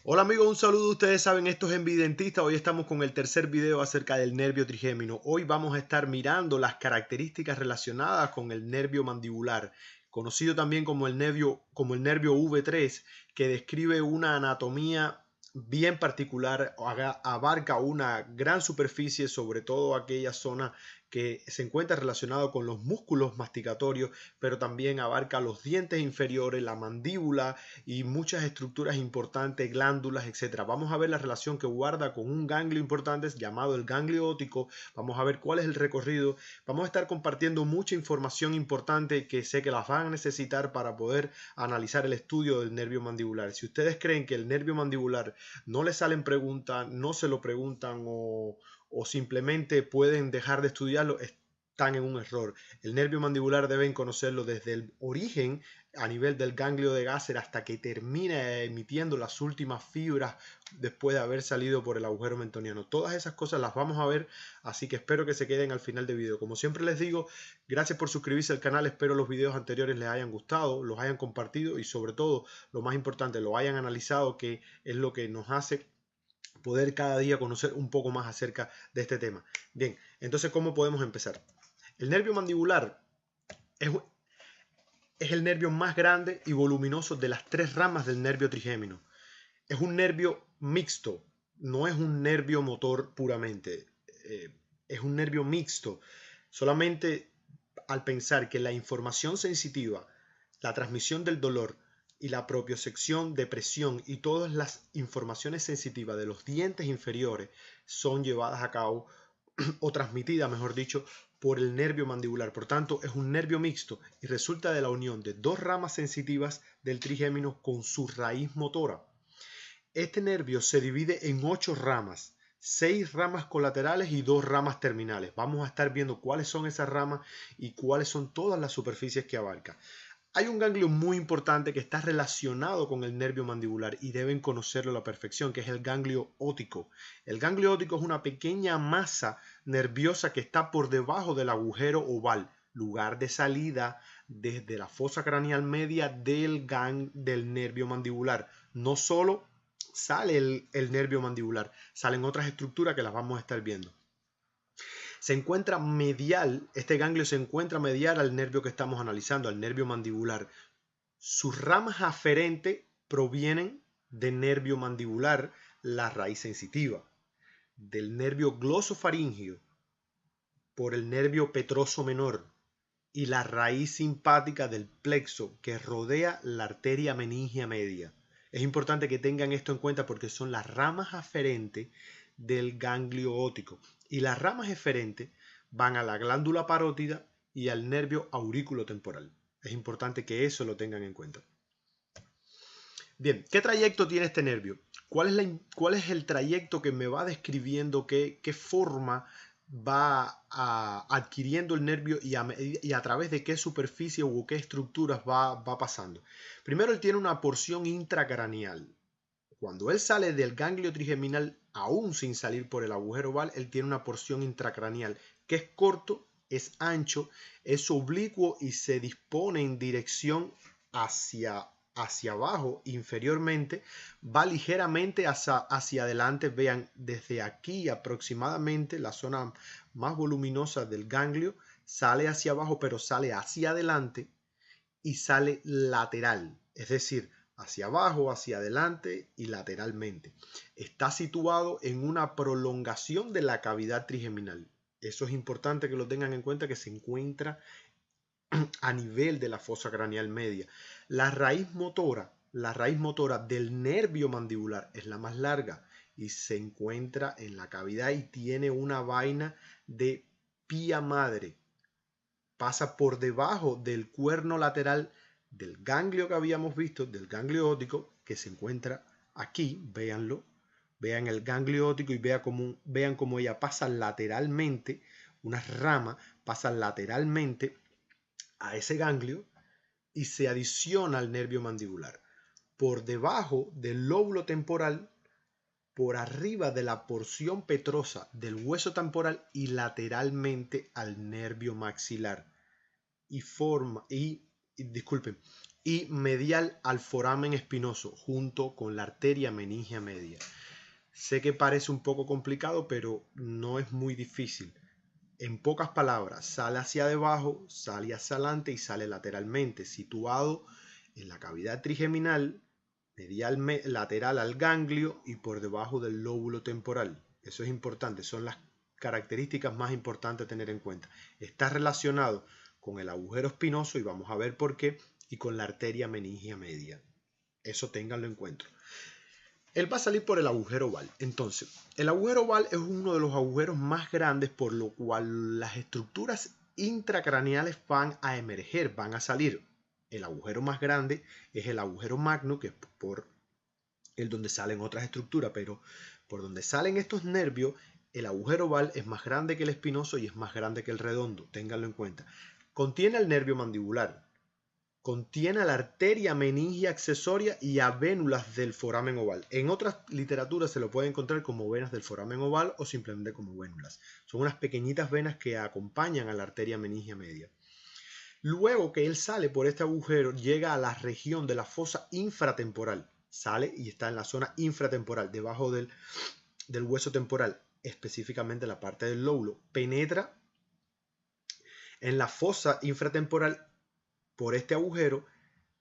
Hola amigos, un saludo. Ustedes saben, esto es Envidentista. Hoy estamos con el tercer video acerca del nervio trigémino. Hoy vamos a estar mirando las características relacionadas con el nervio mandibular, conocido también como el nervio V3, que describe una anatomía bien particular, abarca una gran superficie, sobre todo aquella zona que se encuentra relacionado con los músculos masticatorios, pero también abarca los dientes inferiores, la mandíbula y muchas estructuras importantes, glándulas, etcétera. Vamos a ver la relación que guarda con un ganglio importante llamado el ganglio óptico. Vamos a ver cuál es el recorrido. Vamos a estar compartiendo mucha información importante que sé que las van a necesitar para poder analizar el estudio del nervio mandibular. Si ustedes creen que el nervio mandibular no les salen preguntas, no se lo preguntan o simplemente pueden dejar de estudiarlo, están en un error. El nervio mandibular deben conocerlo desde el origen a nivel del ganglio de Gasser hasta que termina emitiendo las últimas fibras después de haber salido por el agujero mentoniano. Todas esas cosas las vamos a ver, así que espero que se queden al final del video. Como siempre les digo, gracias por suscribirse al canal, espero los videos anteriores les hayan gustado, los hayan compartido y sobre todo, lo más importante, lo hayan analizado, que es lo que nos hace poder cada día conocer un poco más acerca de este tema. Bien, entonces, ¿cómo podemos empezar? El nervio mandibular es el nervio más grande y voluminoso de las tres ramas del nervio trigémino. Es un nervio mixto, no es un nervio motor puramente. Es un nervio mixto. Solamente al pensar que la información sensitiva, la transmisión del dolor y la propiocepción de presión y todas las informaciones sensitivas de los dientes inferiores son llevadas a cabo o transmitida, mejor dicho, por el nervio mandibular. Por tanto, es un nervio mixto y resulta de la unión de dos ramas sensitivas del trigémino con su raíz motora. Este nervio se divide en 8 ramas, 6 ramas colaterales y 2 ramas terminales. Vamos a estar viendo cuáles son esas ramas y cuáles son todas las superficies que abarca. Hay un ganglio muy importante que está relacionado con el nervio mandibular y deben conocerlo a la perfección, que es el ganglio óptico. El ganglio óptico es una pequeña masa nerviosa que está por debajo del agujero oval, lugar de salida desde la fosa craneal media del nervio mandibular. No solo sale el nervio mandibular, salen otras estructuras que las vamos a estar viendo. Se encuentra medial, este ganglio se encuentra medial al nervio que estamos analizando, al nervio mandibular. Sus ramas aferentes provienen del nervio mandibular, la raíz sensitiva, del nervio glosofaríngeo, por el nervio petroso menor y la raíz simpática del plexo que rodea la arteria meningia media. Es importante que tengan esto en cuenta porque son las ramas aferentes del ganglio óptico. Y las ramas eferentes van a la glándula parótida y al nervio aurículo temporal. Es importante que eso lo tengan en cuenta. Bien, ¿qué trayecto tiene este nervio? ¿Cuál es el trayecto que me va describiendo qué forma va adquiriendo el nervio y a través de qué superficie o qué estructuras va pasando? Primero, él tiene una porción intracraneal. Cuando él sale del ganglio trigeminal, aún sin salir por el agujero oval, él tiene una porción intracraneal que es corto, es ancho, es oblicuo y se dispone en dirección hacia abajo inferiormente, va ligeramente hacia adelante. Vean, desde aquí aproximadamente la zona más voluminosa del ganglio sale hacia abajo, pero sale hacia adelante y sale lateral, es decir, hacia abajo, hacia adelante y lateralmente. Está situado en una prolongación de la cavidad trigeminal. Eso es importante que lo tengan en cuenta, que se encuentra a nivel de la fosa craneal media. La raíz motora del nervio mandibular es la más larga y se encuentra en la cavidad y tiene una vaina de pía madre. Pasa por debajo del cuerno lateral del ganglio que habíamos visto, del ganglio óptico, que se encuentra aquí. Véanlo, vean el ganglio óptico y vean cómo ella pasa lateralmente, unas ramas pasan lateralmente a ese ganglio y se adiciona al nervio mandibular. Por debajo del lóbulo temporal, por arriba de la porción petrosa del hueso temporal y lateralmente al nervio maxilar. Disculpen, y medial al foramen espinoso, junto con la arteria meningia media. Sé que parece un poco complicado, pero no es muy difícil. En pocas palabras, sale hacia debajo, sale hacia adelante y sale lateralmente, situado en la cavidad trigeminal, lateral al ganglio y por debajo del lóbulo temporal. Eso es importante, son las características más importantes a tener en cuenta. Está relacionado con el agujero espinoso, y vamos a ver por qué, y con la arteria meningia media. Eso ténganlo en cuenta. Él va a salir por el agujero oval. Entonces, el agujero oval es uno de los agujeros más grandes, por lo cual las estructuras intracraneales van a emerger, van a salir. El agujero más grande es el agujero magno, que es por el donde salen otras estructuras, pero por donde salen estos nervios, el agujero oval es más grande que el espinoso y es más grande que el redondo. Ténganlo en cuenta. Contiene el nervio mandibular. Contiene a la arteria meningia accesoria y a vénulas del foramen oval. En otras literaturas se lo puede encontrar como venas del foramen oval o simplemente como vénulas. Son unas pequeñitas venas que acompañan a la arteria meningia media. Luego que él sale por este agujero, llega a la región de la fosa infratemporal. Sale y está en la zona infratemporal, debajo del hueso temporal, específicamente la parte del lóbulo. Penetra en la fosa infratemporal por este agujero,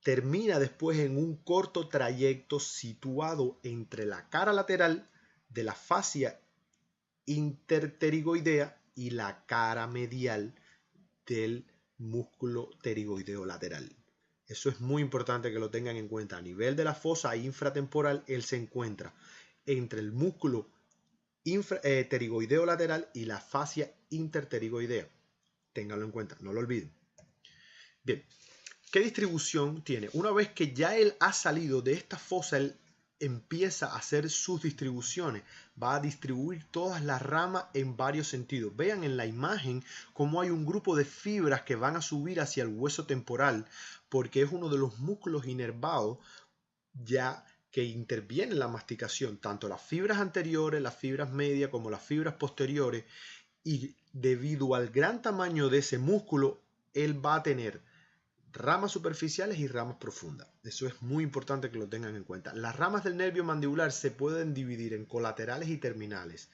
termina después en un corto trayecto situado entre la cara lateral de la fascia interpterigoidea y la cara medial del músculo pterigoideo lateral. Eso es muy importante que lo tengan en cuenta. A nivel de la fosa infratemporal, él se encuentra entre el músculo pterigoideo lateral y la fascia interpterigoidea. Ténganlo en cuenta, no lo olviden. Bien, ¿qué distribución tiene? Una vez que ya él ha salido de esta fosa, él empieza a hacer sus distribuciones. Va a distribuir todas las ramas en varios sentidos. Vean en la imagen cómo hay un grupo de fibras que van a subir hacia el hueso temporal, porque es uno de los músculos inervados ya que interviene en la masticación, tanto las fibras anteriores, las fibras medias como las fibras posteriores, y debido al gran tamaño de ese músculo, él va a tener ramas superficiales y ramas profundas. Eso es muy importante que lo tengan en cuenta. Las ramas del nervio mandibular se pueden dividir en colaterales y terminales.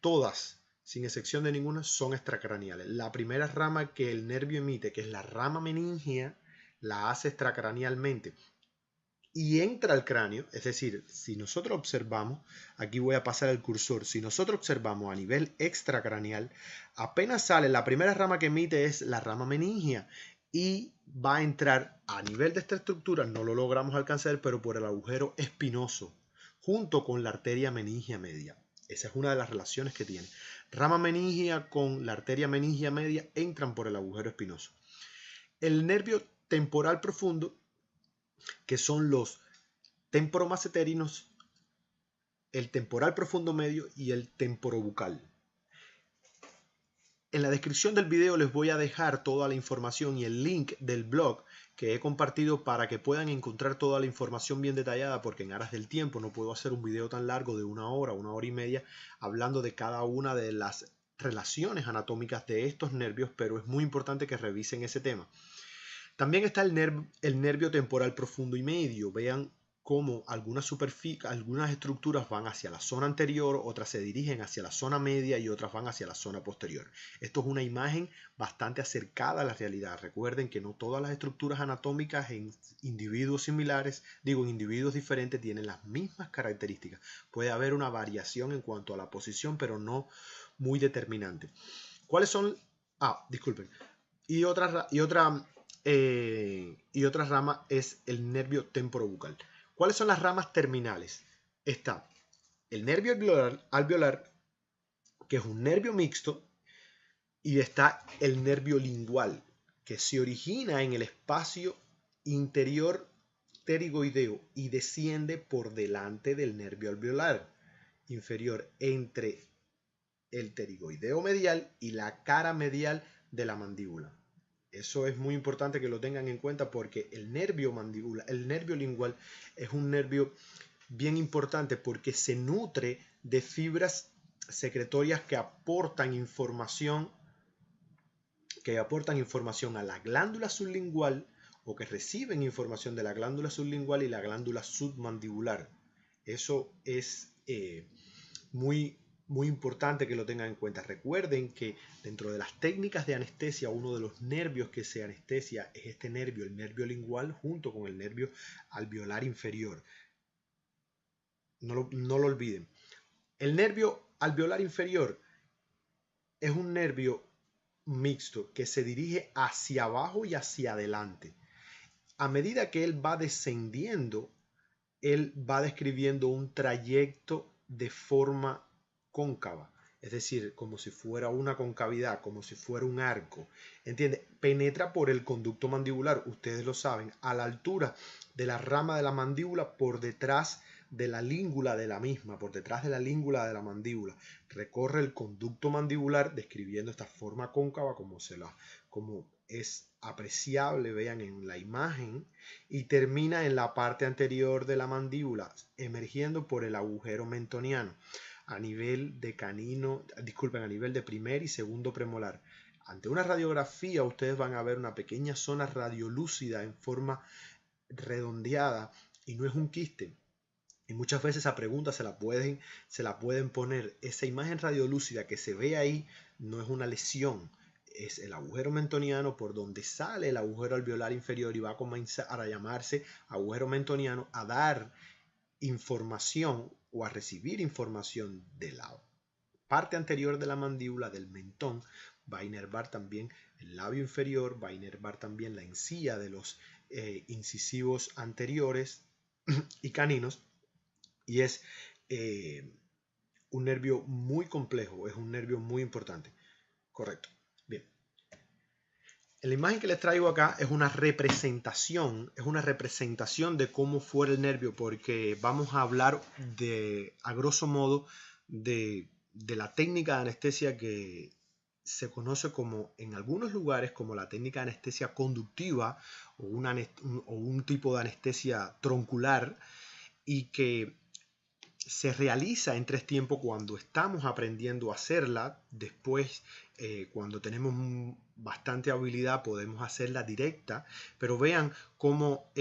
Todas, sin excepción de ninguna, son extracraneales. La primera rama que el nervio emite, que es la rama meningia, la hace extracranealmente y entra al cráneo. Es decir, si nosotros observamos, aquí voy a pasar el cursor, si nosotros observamos a nivel extracraneal, apenas sale, la primera rama que emite es la rama meningia y va a entrar a nivel de esta estructura, no lo logramos alcanzar, pero por el agujero espinoso, junto con la arteria meningia media. Esa es una de las relaciones que tiene. Rama meningia con la arteria meningia media entran por el agujero espinoso. El nervio temporal profundo, que son los temporomasseterinos, el temporal profundo medio y el temporobucal. En la descripción del video les voy a dejar toda la información y el link del blog que he compartido para que puedan encontrar toda la información bien detallada, porque en aras del tiempo no puedo hacer un video tan largo de una hora y media hablando de cada una de las relaciones anatómicas de estos nervios, pero es muy importante que revisen ese tema. También está el nervio temporal profundo y medio. Vean cómo algunas estructuras van hacia la zona anterior, otras se dirigen hacia la zona media y otras van hacia la zona posterior. Esto es una imagen bastante acercada a la realidad. Recuerden que no todas las estructuras anatómicas en individuos similares, en individuos diferentes, tienen las mismas características. Puede haber una variación en cuanto a la posición, pero no muy determinante. ¿Cuáles son? Disculpen. Y otra rama es el nervio temporobucal. ¿Cuáles son las ramas terminales? Está el nervio alveolar, que es un nervio mixto, y está el nervio lingual, que se origina en el espacio interior pterigoideo y desciende por delante del nervio alveolar inferior entre el pterigoideo medial y la cara medial de la mandíbula. Eso es muy importante que lo tengan en cuenta, porque el nervio lingual es un nervio bien importante porque se nutre de fibras secretorias que aportan información a la glándula sublingual o que reciben información de la glándula sublingual y la glándula submandibular. Eso es muy importante que lo tengan en cuenta. Recuerden que dentro de las técnicas de anestesia, uno de los nervios que se anestesia es este nervio, el nervio lingual, junto con el nervio alveolar inferior. No lo olviden. El nervio alveolar inferior es un nervio mixto que se dirige hacia abajo y hacia adelante. A medida que él va descendiendo, él va describiendo un trayecto de forma cóncava, es decir, como si fuera una concavidad, como si fuera un arco, ¿entiende? Penetra por el conducto mandibular, ustedes lo saben, a la altura de la rama de la mandíbula, por detrás de la língula de la misma, por detrás de la língula de la mandíbula, recorre el conducto mandibular describiendo esta forma cóncava como es apreciable, vean en la imagen, y termina en la parte anterior de la mandíbula, emergiendo por el agujero mentoniano a nivel de a nivel de primer y segundo premolar. Ante una radiografía ustedes van a ver una pequeña zona radiolúcida en forma redondeada y no es un quiste. Y muchas veces esa pregunta se la pueden poner. Esa imagen radiolúcida que se ve ahí no es una lesión, es el agujero mentoniano por donde sale el agujero alveolar inferior y va a comenzar a llamarse agujero mentoniano, a dar información o a recibir información de la parte anterior de la mandíbula, del mentón. Va a inervar también el labio inferior, va a inervar también la encía de los incisivos anteriores y caninos. Y es un nervio muy complejo, es un nervio muy importante. Correcto. Bien. La imagen que les traigo acá es una representación de cómo fue el nervio, porque vamos a hablar a grosso modo, de la técnica de anestesia que se conoce como, en algunos lugares, como la técnica de anestesia conductiva o un tipo de anestesia troncular, y que se realiza en 3 tiempos cuando estamos aprendiendo a hacerla. Después, cuando tenemos bastante habilidad, podemos hacerla directa. Pero vean cómo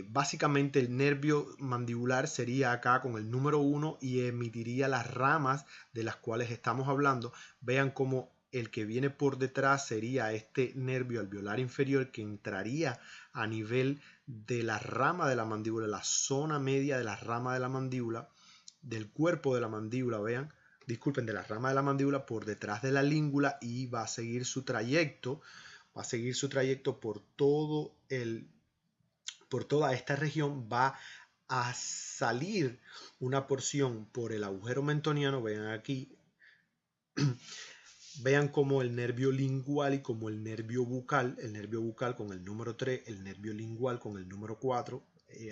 básicamente el nervio mandibular sería acá con el número 1 y emitiría las ramas de las cuales estamos hablando. Vean cómo el que viene por detrás sería este nervio alveolar inferior, que entraría a nivel de la rama de la mandíbula, la zona media de la rama de la mandíbula, del cuerpo de la mandíbula, vean, disculpen, de la rama de la mandíbula por detrás de la língula, y va a seguir su trayecto, por toda esta región. Va a salir una porción por el agujero mentoniano, vean aquí, vean como el nervio lingual y como el nervio bucal con el número 3, el nervio lingual con el número 4,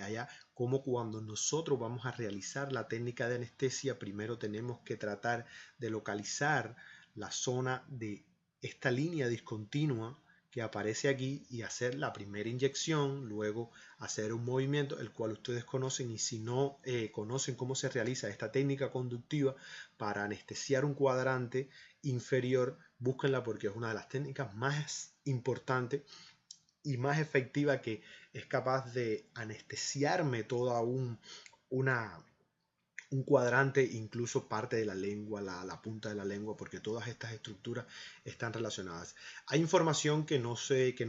allá, como cuando nosotros vamos a realizar la técnica de anestesia, primero tenemos que tratar de localizar la zona de esta línea discontinua que aparece aquí y hacer la primera inyección, luego hacer un movimiento, el cual ustedes conocen, y si no conocen cómo se realiza esta técnica conductiva para anestesiar un cuadrante inferior, búsquenla porque es una de las técnicas más importantes y más efectiva, que es capaz de anestesiarme toda un cuadrante, incluso parte de la lengua, la punta de la lengua, porque todas estas estructuras están relacionadas. Hay información que no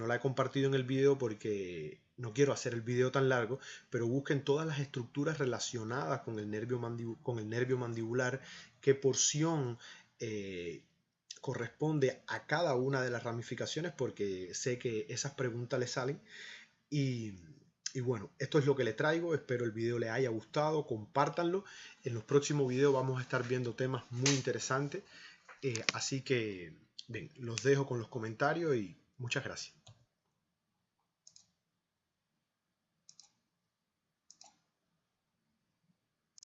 la he compartido en el video porque no quiero hacer el video tan largo, pero busquen todas las estructuras relacionadas con el nervio mandibular, qué porción corresponde a cada una de las ramificaciones, porque sé que esas preguntas le salen. Y bueno, esto es lo que les traigo. Espero el video les haya gustado, compártanlo. En los próximos videos vamos a estar viendo temas muy interesantes, así que bien, los dejo con los comentarios y muchas gracias.